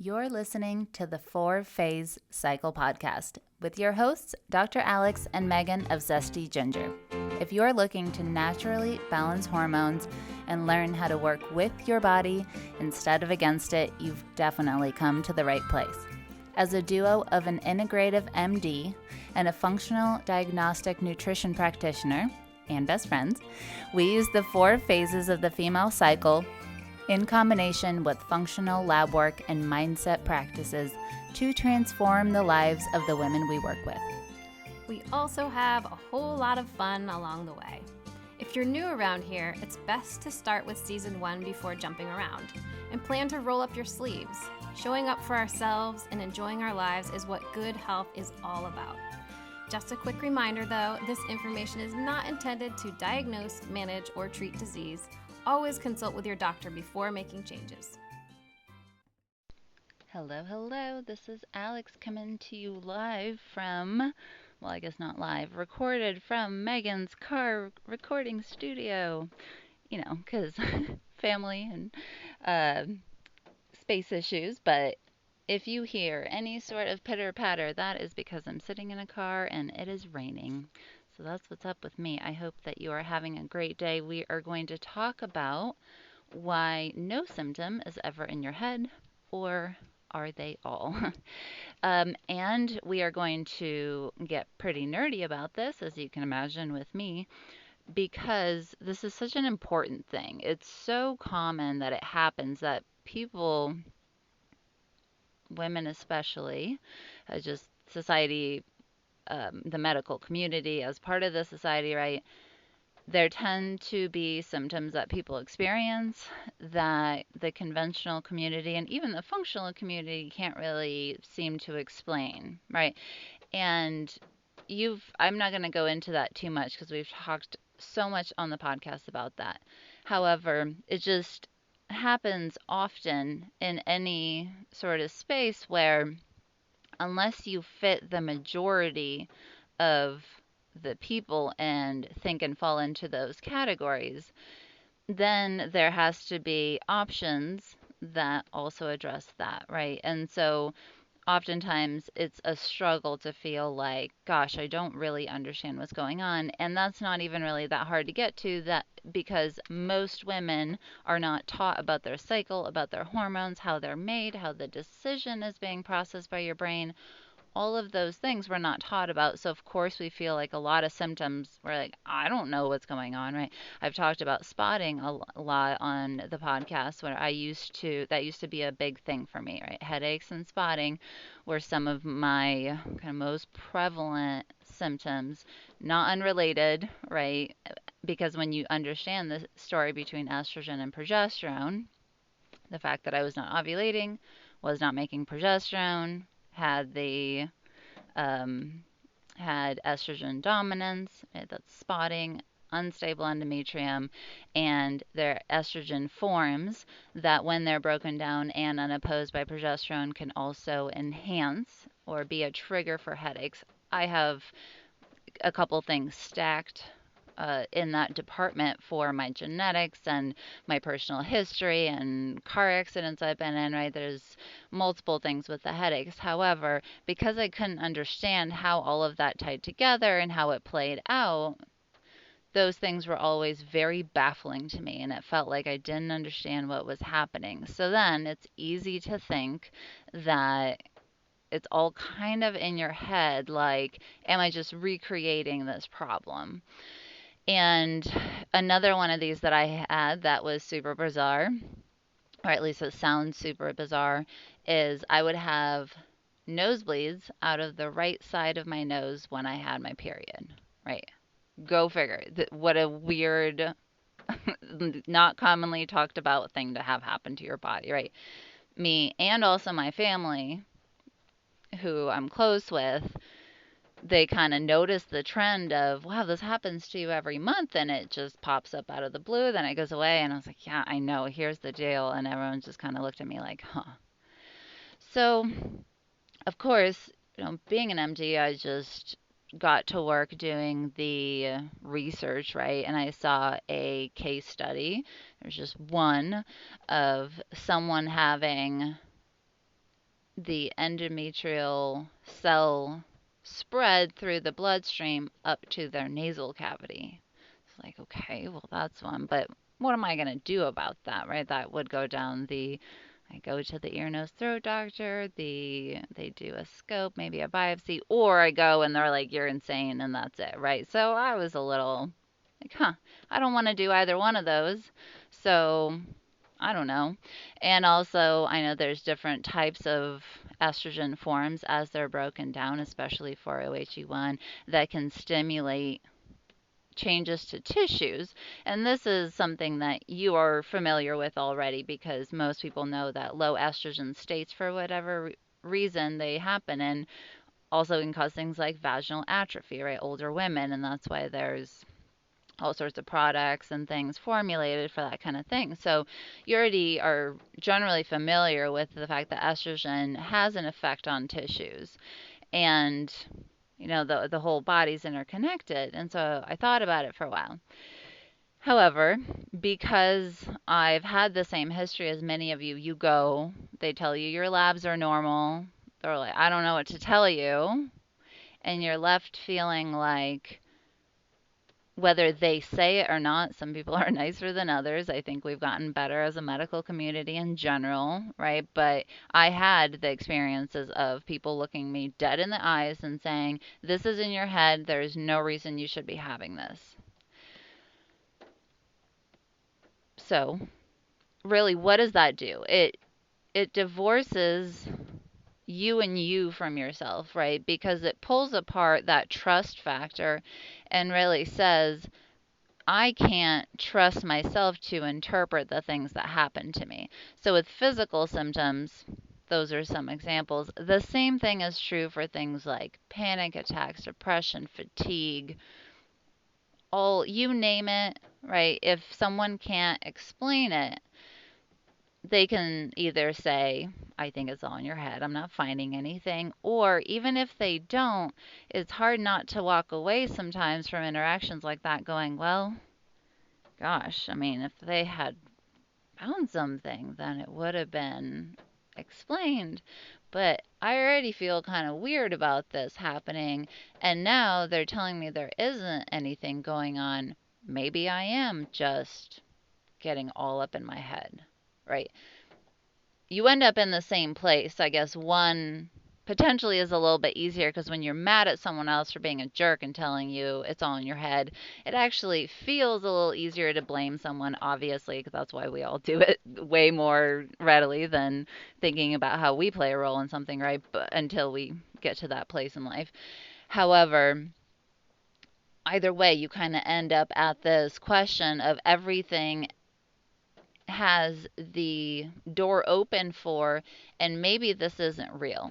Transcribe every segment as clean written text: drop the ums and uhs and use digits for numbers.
You're listening to the 4-Phase Cycle podcast with your hosts, Dr. Alex and Megan of ZESTY Ginger. If you're looking to naturally balance hormones and learn how to work with your body instead of against it, you've definitely come to the right place. As a duo of an integrative MD and a functional diagnostic nutrition practitioner and best friends, we use the 4 phases of the female cycle in combination with functional lab work and mindset practices to transform the lives of the women we work with. We also have a whole lot of fun along the way. If you're new around here, it's best to start with season 1 before jumping around and plan to roll up your sleeves. Showing up for ourselves and enjoying our lives is what good health is all about. Just a quick reminder though, this information is not intended to diagnose, manage, or treat disease. Always consult with your doctor before making changes. Hello. This is Alex coming to you live from, well, I guess not live, recorded from Megan's car recording studio. You know, because family and space issues. But if you hear any sort of pitter-patter, that is because I'm sitting in a car and it is raining. So that's what's up with me. I hope that you are having a great day. We are going to talk about why no symptom is ever in your head, or are they all? And we are going to get pretty nerdy about this, as you can imagine with me, because this is such an important thing. It's so common that it happens that people, women especially, just society, the medical community as part of the society, right? There tend to be symptoms that people experience that the conventional community and even the functional community can't really seem to explain, right? And I'm not going to go into that too much because we've talked so much on the podcast about that. However, it just happens often in any sort of space where unless you fit the majority of the people and think and fall into those categories, then there has to be options that also address that, right? And so oftentimes it's a struggle to feel like, gosh, I don't really understand what's going on. And that's not even really that hard to get to, that because most women are not taught about their cycle, about their hormones, how they're made, how the decision is being processed by your brain. All of those things we're not taught about. So of course we feel like a lot of symptoms, we're like, I don't know what's going on, right? I've talked about spotting a lot on the podcast where that used to be a big thing for me, right? Headaches and spotting were some of my kind of most prevalent symptoms, not unrelated, right? Because when you understand the story between estrogen and progesterone, the fact that I was not ovulating, was not making progesterone, had the um, had estrogen dominance, that's spotting, unstable endometrium, and their estrogen forms that, when they're broken down and unopposed by progesterone, can also enhance or be a trigger for headaches. I have a couple things stacked in that department for my genetics and my personal history and car accidents I've been in, right? There's multiple things with the headaches. However, because I couldn't understand how all of that tied together and how it played out, those things were always very baffling to me, and it felt like I didn't understand what was happening. So then it's easy to think that it's all kind of in your head, like, am I just recreating this problem? And another one of these that I had that was super bizarre, or at least it sounds super bizarre, is I would have nosebleeds out of the right side of my nose when I had my period, right? Go figure. What a weird, not commonly talked about thing to have happen to your body, right? Me and also my family, who I'm close with, they kind of noticed the trend of, wow, this happens to you every month, and it just pops up out of the blue, then it goes away. And I was like, yeah, I know, here's the deal. And everyone just kind of looked at me like, huh. So, of course, being an MD, I just got to work doing the research, right? And I saw a case study. There's just one of someone having the endometrial cell spread through the bloodstream up to their nasal cavity. It's like, okay, well, that's one, but what am I going to do about that, right? That would go down the, I go to the ear, nose, throat doctor, they do a scope, maybe a biopsy, or I go and they're like, you're insane, and that's it, right? So I was a little like, I don't want to do either one of those. So I don't know. And also, I know there's different types of estrogen forms as they're broken down, especially for OHE1, that can stimulate changes to tissues. And this is something that you are familiar with already because most people know that low estrogen states, for whatever reason they happen, and also can cause things like vaginal atrophy, right? Older women, and that's why there's all sorts of products and things formulated for that kind of thing. So you already are generally familiar with the fact that estrogen has an effect on tissues, and the whole body's interconnected. And so I thought about it for a while. However, because I've had the same history as many of you, they tell you your labs are normal. They're like, I don't know what to tell you. And you're left feeling like, whether they say it or not, some people are nicer than others. I think we've gotten better as a medical community in general, right? But I had the experiences of people looking me dead in the eyes and saying, this is in your head. There's no reason you should be having this. So, really, what does that do? It divorces you and you from yourself, right? Because it pulls apart that trust factor and really says, I can't trust myself to interpret the things that happen to me. So, with physical symptoms, those are some examples. The same thing is true for things like panic attacks, depression, fatigue, all you name it, right? If someone can't explain it, they can either say, I think it's all in your head, I'm not finding anything, or even if they don't, it's hard not to walk away sometimes from interactions like that going, well, gosh, I mean, if they had found something, then it would have been explained. But I already feel kind of weird about this happening, and now they're telling me there isn't anything going on. Maybe I am just getting all up in my head, right? You end up in the same place. I guess one potentially is a little bit easier because when you're mad at someone else for being a jerk and telling you it's all in your head, it actually feels a little easier to blame someone, obviously, because that's why we all do it way more readily than thinking about how we play a role in something, right? But until we get to that place in life. However, either way, you kind of end up at this question of everything has the door open for, and maybe this isn't real.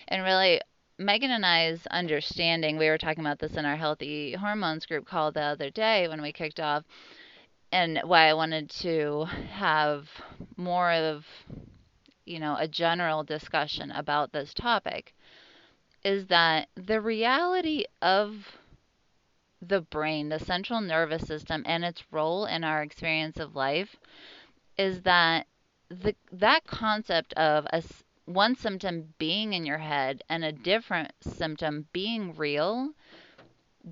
And really, Megan and I's understanding, we were talking about this in our healthy hormones group call the other day when we kicked off, and why I wanted to have more of, a general discussion about this topic is that the reality of the brain, the central nervous system, and its role in our experience of life is that that concept of one symptom being in your head and a different symptom being real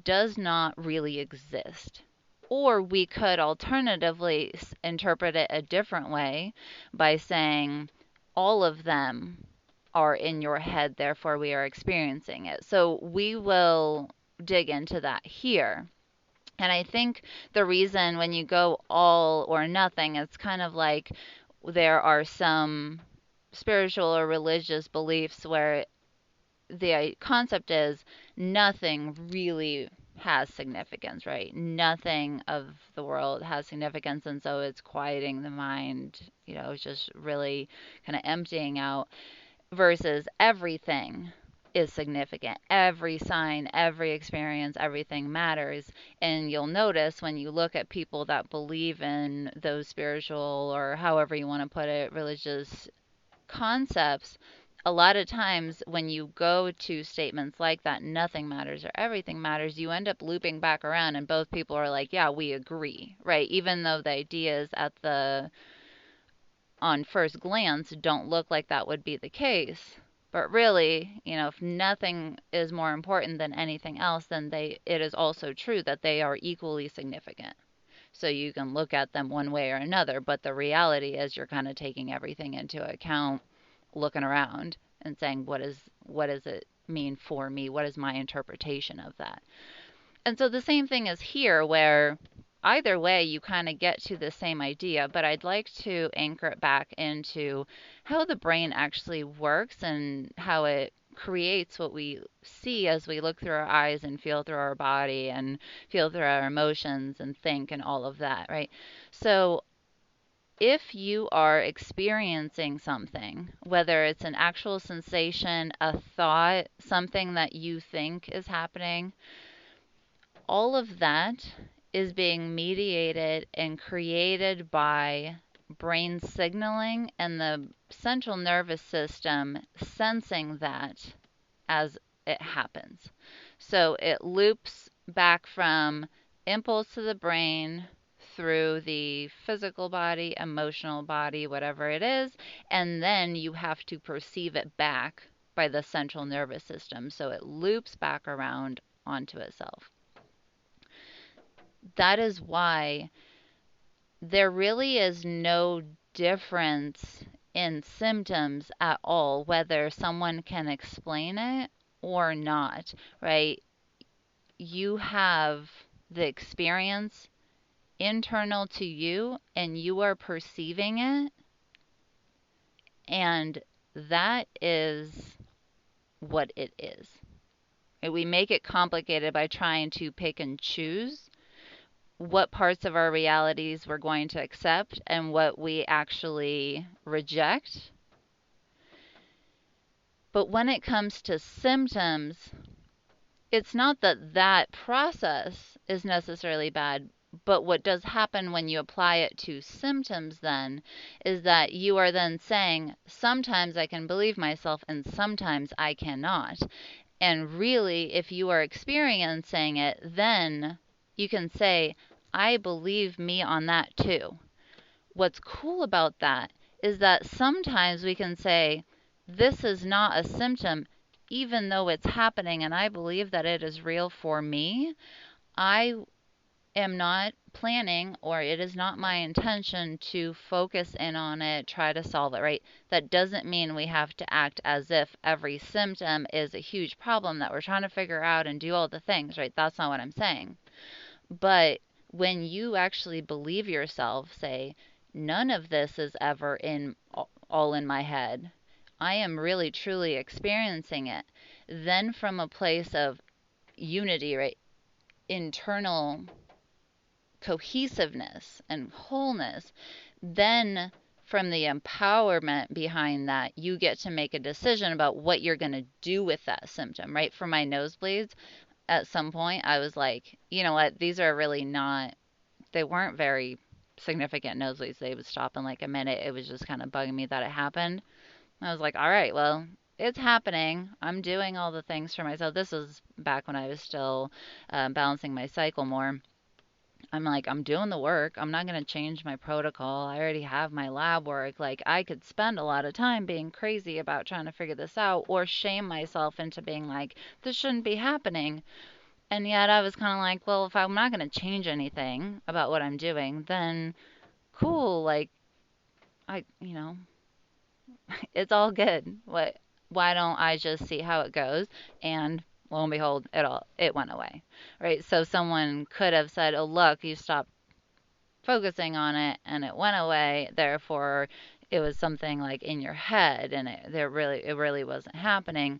does not really exist. Or we could alternatively interpret it a different way by saying all of them are in your head, therefore we are experiencing it. So we will dig into that here. And I think the reason when you go all or nothing, it's kind of like there are some spiritual or religious beliefs where the concept is nothing really has significance, right? Nothing of the world has significance. And so it's quieting the mind, it's just really kind of emptying out versus everything is significant. Every sign, every experience, everything matters. And you'll notice when you look at people that believe in those spiritual or however you want to put it, religious concepts, a lot of times when you go to statements like that, nothing matters or everything matters, you end up looping back around and both people are like, yeah, we agree, right? Even though the ideas on first glance don't look like that would be the case. But really, if nothing is more important than anything else, then it is also true that they are equally significant. So you can look at them one way or another, but the reality is you're kind of taking everything into account, looking around and saying, what does it mean for me? What is my interpretation of that? And so the same thing is here, where either way you kind of get to the same idea, but I'd like to anchor it back into how the brain actually works and how it creates what we see as we look through our eyes and feel through our body and feel through our emotions and think and all of that, right? So if you are experiencing something, whether it's an actual sensation, a thought, something that you think is happening, all of that is being mediated and created by brain signaling and the central nervous system sensing that as it happens. So it loops back from impulse to the brain through the physical body, emotional body, whatever it is, and then you have to perceive it back by the central nervous system. So it loops back around onto itself. That is why there really is no difference in symptoms at all, whether someone can explain it or not, right? You have the experience internal to you and you are perceiving it, and that is what it is. We make it complicated by trying to pick and choose what parts of our realities we're going to accept and what we actually reject. But when it comes to symptoms, it's not that that process is necessarily bad, but what does happen when you apply it to symptoms then is that you are then saying, sometimes I can believe myself and sometimes I cannot. And really, if you are experiencing it, then you can say, I believe me on that too. What's cool about that is that sometimes we can say, this is not a symptom, even though it's happening and I believe that it is real for me. I am not planning, or it is not my intention to focus in on it, try to solve it, right? That doesn't mean we have to act as if every symptom is a huge problem that we're trying to figure out and do all the things, right? That's not what I'm saying. But when you actually believe yourself, say, none of this is ever all in my head. I am really truly experiencing it. Then from a place of unity, right? Internal cohesiveness and wholeness, then from the empowerment behind that, you get to make a decision about what you're going to do with that symptom, right? For my nosebleeds, at some point, I was like, you know what? These are really not, they weren't very significant nosebleeds. They would stop in like a minute. It was just kind of bugging me that it happened. I was like, all right, well, it's happening. I'm doing all the things for myself. This was back when I was still balancing my cycle more. I'm like, I'm doing the work. I'm not going to change my protocol. I already have my lab work. Like, I could spend a lot of time being crazy about trying to figure this out or shame myself into being like, this shouldn't be happening. And yet I was kind of like, well, if I'm not going to change anything about what I'm doing, then cool. Like, you know, it's all good. Why don't I just see how it goes? And lo and behold, it went away. Right? So someone could have said, "Oh, look, you stopped focusing on it and it went away. Therefore, it was something like in your head and it really wasn't happening."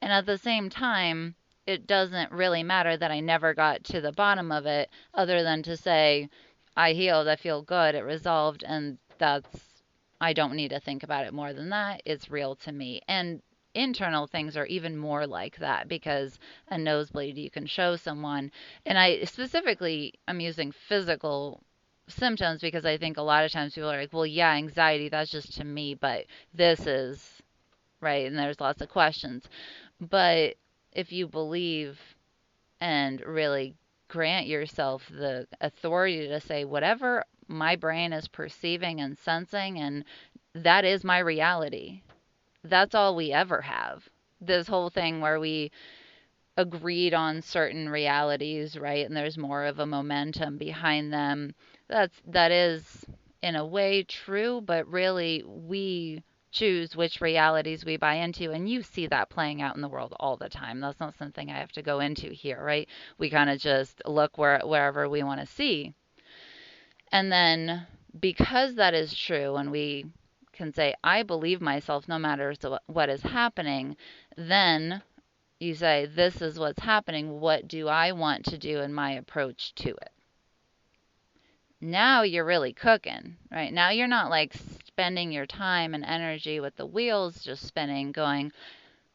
And at the same time, it doesn't really matter that I never got to the bottom of it other than to say, I healed, I feel good, it resolved, and I don't need to think about it more than that. It's real to me. And internal things are even more like that because a nosebleed you can show someone. And I specifically, I'm using physical symptoms because I think a lot of times people are like, well, yeah, anxiety, that's just to me, but this is, right? And there's lots of questions. But if you believe and really grant yourself the authority to say whatever my brain is perceiving and sensing, and that is my reality. that's all we ever have. This whole thing where we agreed on certain realities, right? And there's more of a momentum behind them. That is in a way true, but really we choose which realities we buy into, and you see that playing out in the world all the time. That's not something I have to go into here, right? We kind of just look wherever we want to see. And then because that is true, and we can say, I believe myself no matter what is happening, then you say, this is what's happening. What do I want to do in my approach to it? Now you're really cooking, right? Now you're not like spending your time and energy with the wheels just spinning, going,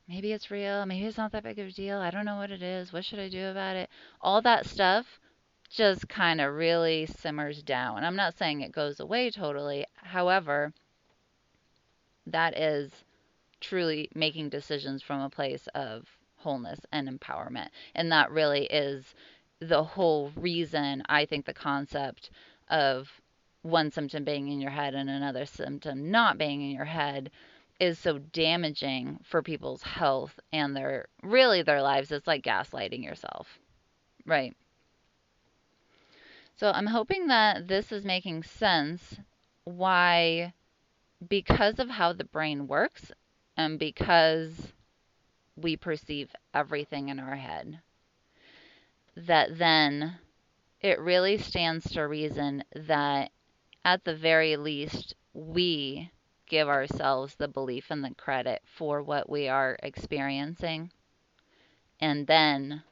maybe it's real, maybe it's not that big of a deal, I don't know what it is, what should I do about it? All that stuff just kind of really simmers down. I'm not saying it goes away totally. However, that is truly making decisions from a place of wholeness and empowerment. And that really is the whole reason I think the concept of one symptom being in your head and another symptom not being in your head is so damaging for people's health and their lives. It's like gaslighting yourself, right? So I'm hoping that this is making sense why, because of how the brain works and because we perceive everything in our head, that then it really stands to reason that at the very least we give ourselves the belief and the credit for what we are experiencing, and then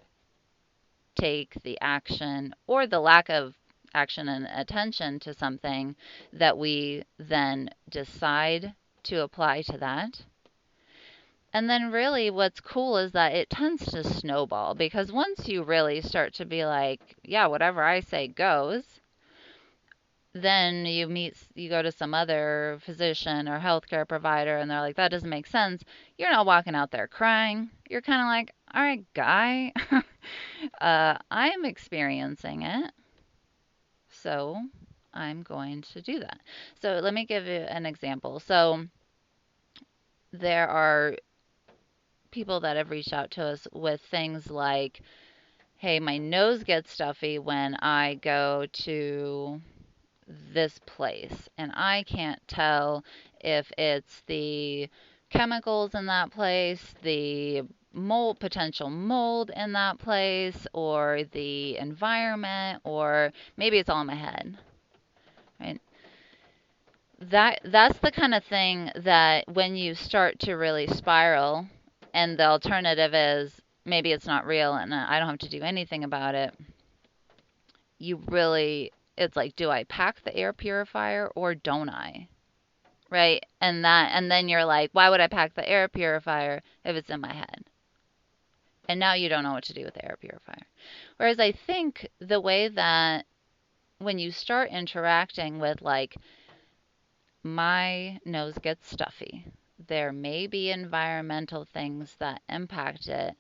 take the action or the lack of action and attention to something that we then decide to apply to that. And then really what's cool is that it tends to snowball, because once you really start to be like, yeah, whatever I say goes, then you go to some other physician or healthcare provider and they're like, that doesn't make sense. You're not walking out there crying. You're kind of like, all right, guy, I'm experiencing it, so I'm going to do that. So let me give you an example. So there are people that have reached out to us with things like, hey, my nose gets stuffy when I go to this place, and I can't tell if it's the chemicals in that place, the potential mold in that place, or the environment, or maybe it's all in my head, right? That's the kind of thing that when you start to really spiral, and the alternative is maybe it's not real and I don't have to do anything about it, you really, it's like, do I pack the air purifier or don't I? Right? And then you're like, why would I pack the air purifier if it's in my head? And now you don't know what to do with the air purifier. Whereas I think the way that when you start interacting with, like, my nose gets stuffy, there may be environmental things that impact it.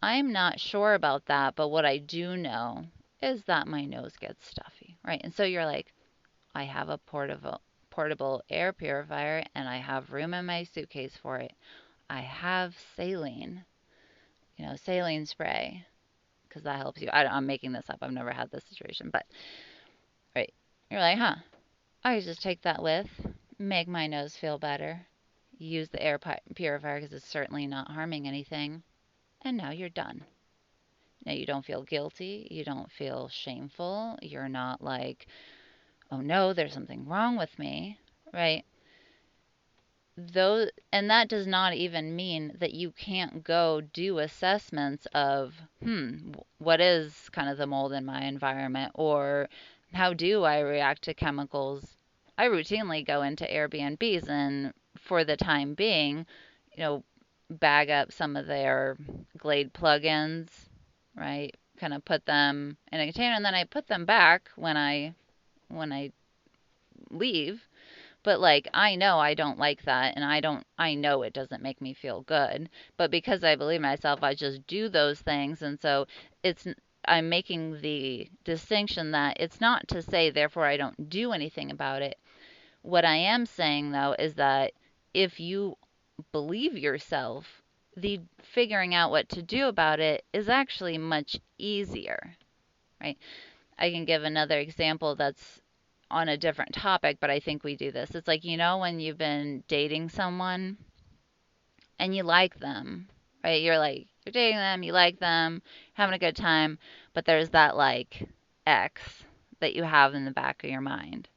I'm not sure about that, but what I do know is that my nose gets stuffy, right? And so you're like, I have a portable air purifier and I have room in my suitcase for it. I have saline, saline spray, because that helps you. I'm making this up. I've never had this situation, but right. You're like, huh, I just take that with, make my nose feel better, use the air purifier because it's certainly not harming anything, and now you're done. Now you don't feel guilty, you don't feel shameful, you're not like, oh no, there's something wrong with me, right? And that does not even mean that you can't go do assessments of, what is kind of the mold in my environment, or how do I react to chemicals? I routinely go into Airbnbs and for the time being, you know, bag up some of their Glade plugins, right? Kind of put them in a container and then I put them back when I leave. But like, I know I don't like that, and I know it doesn't make me feel good. But because I believe myself, I just do those things. And so it's, I'm making the distinction that it's not to say, therefore, I don't do anything about it. What I am saying, though, is that if you believe yourself, the figuring out what to do about it is actually much easier, right? I can give another example that's on a different topic, but I think we do this. It's like, when you've been dating someone and you like them, right? You're dating them, you like them, having a good time, but there's that like ex that you have in the back of your mind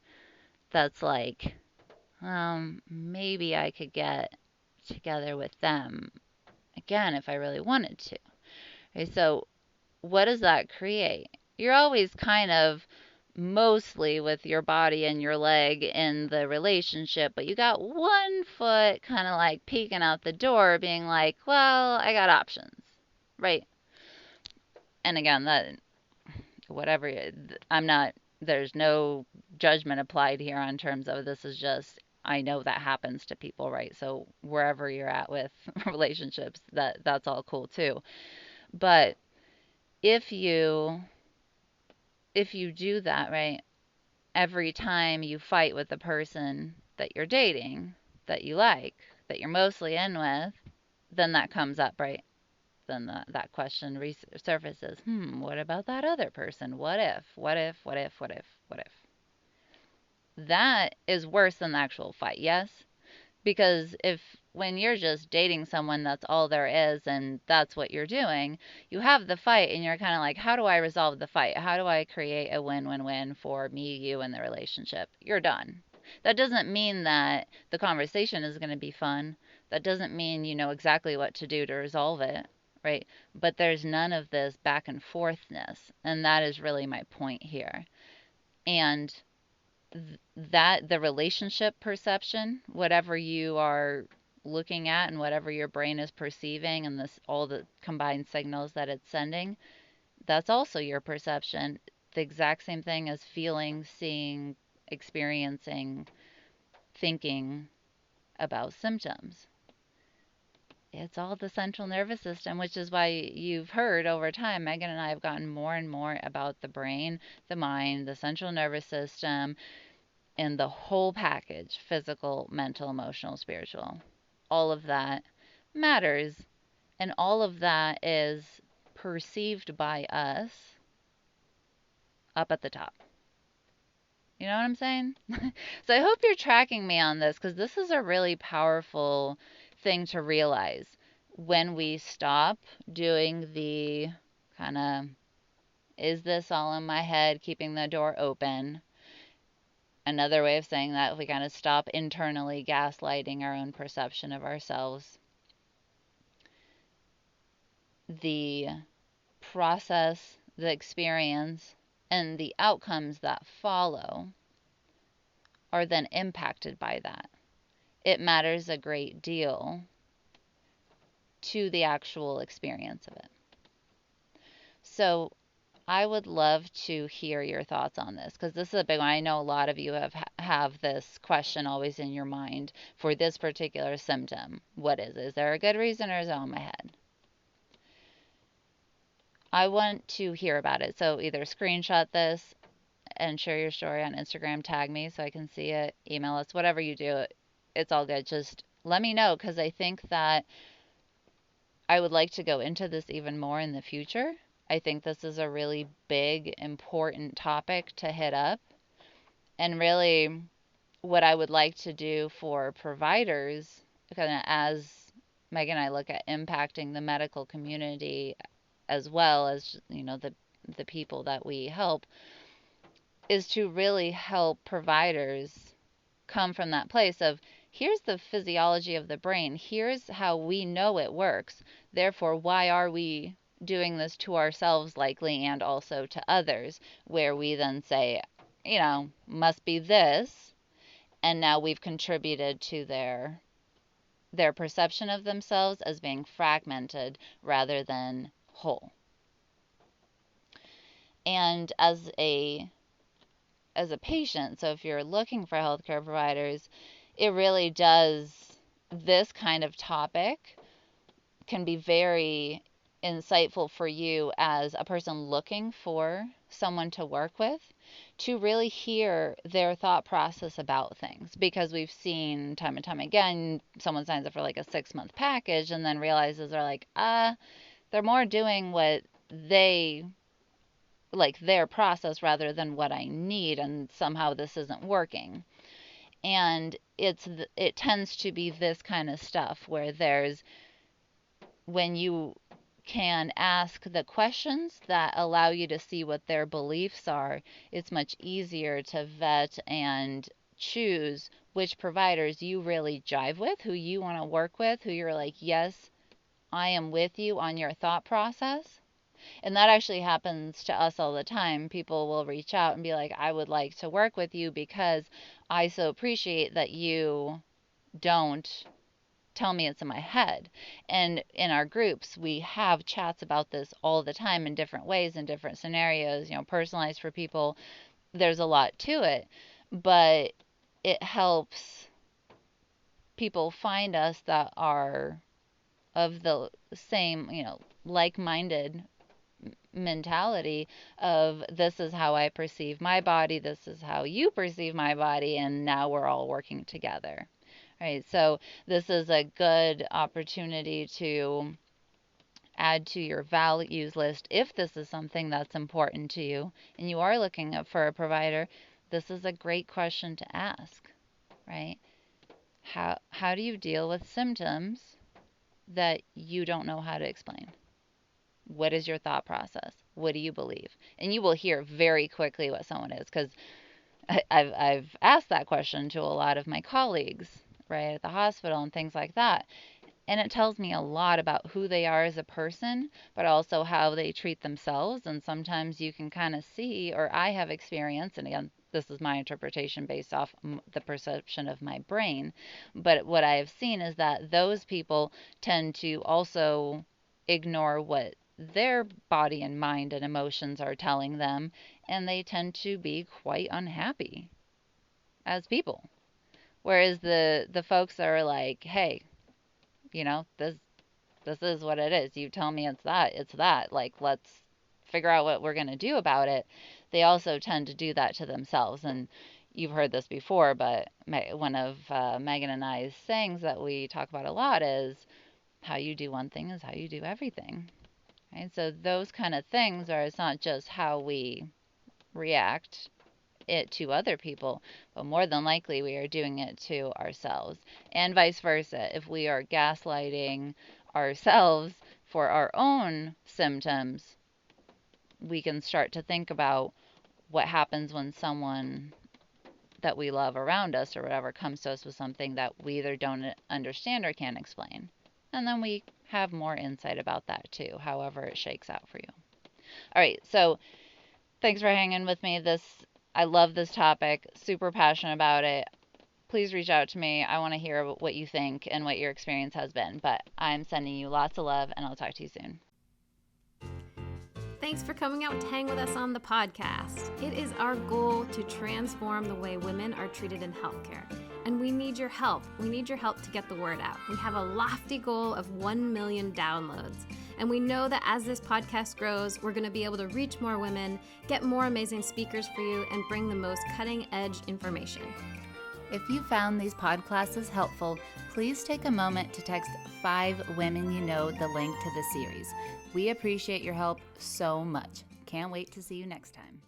that's like, maybe I could get together with them again if I really wanted to. Okay, so what does that create? You're always kind of mostly with your body and your leg in the relationship, but you got one foot kind of like peeking out the door, being like, well, I got options, right? And again, that whatever, I'm not, there's no judgment applied here on terms of this is just, I know that happens to people, right? So wherever you're at with relationships, that's all cool too. But if you if you do that, right, every time you fight with the person that you're dating, that you like, that you're mostly in with, then that comes up, right? Then that question resurfaces. What about that other person? What if? What if? What if? What if? What if? That is worse than the actual fight, yes? Because if when you're just dating someone, that's all there is and that's what you're doing, you have the fight and you're kind of like, how do I resolve the fight? How do I create a win-win-win for me, you, and the relationship? You're done. That doesn't mean that the conversation is going to be fun. That doesn't mean you know exactly what to do to resolve it, right? But there's none of this back and forthness. And that is really my point here. And that the relationship perception, whatever you are looking at and whatever your brain is perceiving and this all the combined signals that it's sending, that's also your perception. The exact same thing as feeling, seeing, experiencing, thinking about symptoms. It's all the central nervous system, which is why you've heard over time, Megan and I have gotten more and more about the brain, the mind, the central nervous system, in the whole package: physical, mental, emotional, spiritual. All of that matters, and all of that is perceived by us up at the top. You know what I'm saying? So I hope you're tracking me on this because this is a really powerful thing to realize when we stop doing the kind of, is this all in my head, keeping the door open. Another way of saying that, if we kind of stop internally gaslighting our own perception of ourselves, the process, the experience, and the outcomes that follow are then impacted by that. It matters a great deal to the actual experience of it. So I would love to hear your thoughts on this because this is a big one. I know a lot of you have this question always in your mind for this particular symptom. What is it? Is there a good reason or is it on my head? I want to hear about it. So either screenshot this and share your story on Instagram, tag me so I can see it, email us, whatever you do. It's all good. Just let me know because I think that I would like to go into this even more in the future. I think this is a really big, important topic to hit up. And really, what I would like to do for providers, kind of as Megan and I look at impacting the medical community as well as, the people that we help, is to really help providers come from that place of, here's the physiology of the brain, here's how we know it works, therefore why are we doing this to ourselves likely and also to others, where we then say, must be this, and now we've contributed to their perception of themselves as being fragmented rather than whole. And as a patient, so if you're looking for healthcare providers, it really does, this kind of topic can be very insightful for you as a person looking for someone to work with to really hear their thought process about things, because we've seen time and time again someone signs up for like a 6-month package and then realizes they're like they're more doing what they like their process rather than what I need, and somehow this isn't working. And it tends to be this kind of stuff where there's when you can ask the questions that allow you to see what their beliefs are, it's much easier to vet and choose which providers you really jive with, who you want to work with, who you're like, yes, I am with you on your thought process. And that actually happens to us all the time. People will reach out and be like, I would like to work with you because I so appreciate that you don't tell me it's in my head. And in our groups, we have chats about this all the time in different ways, in different scenarios, personalized for people. There's a lot to it, but it helps people find us that are of the same, like-minded mentality of this is how I perceive my body, this is how you perceive my body, and now we're all working together. Right, so this is a good opportunity to add to your values list if this is something that's important to you and you are looking for a provider. This is a great question to ask, right? How do you deal with symptoms that you don't know how to explain? What is your thought process? What do you believe? And you will hear very quickly what someone is, because I've asked that question to a lot of my colleagues, right, at the hospital and things like that. And it tells me a lot about who they are as a person, but also how they treat themselves. And sometimes you can kind of see, or I have experience, and again, this is my interpretation based off the perception of my brain, but what I have seen is that those people tend to also ignore what their body and mind and emotions are telling them, and they tend to be quite unhappy as people. Whereas the folks that are like, hey, this is what it is. You tell me it's that, it's that. Like, let's figure out what we're going to do about it. They also tend to do that to themselves. And you've heard this before, but one of Megan and I's sayings that we talk about a lot is how you do one thing is how you do everything. Right? So those kind of things are, it's not just how we react it to other people, but more than likely we are doing it to ourselves, and vice versa. If we are gaslighting ourselves for our own symptoms, we can start to think about what happens when someone that we love around us or whatever comes to us with something that we either don't understand or can't explain. And then we have more insight about that too, however it shakes out for you. All right, so thanks for hanging with me. I love this topic, super passionate about it. Please reach out to me. I want to hear what you think and what your experience has been. But I'm sending you lots of love, and I'll talk to you soon. Thanks for coming out to hang with us on the podcast. It is our goal to transform the way women are treated in healthcare. And we need your help. We need your help to get the word out. We have a lofty goal of 1 million downloads. And we know that as this podcast grows, we're going to be able to reach more women, get more amazing speakers for you, and bring the most cutting-edge information. If you found these podclasses helpful, please take a moment to text 5 women you know the link to the series. We appreciate your help so much. Can't wait to see you next time.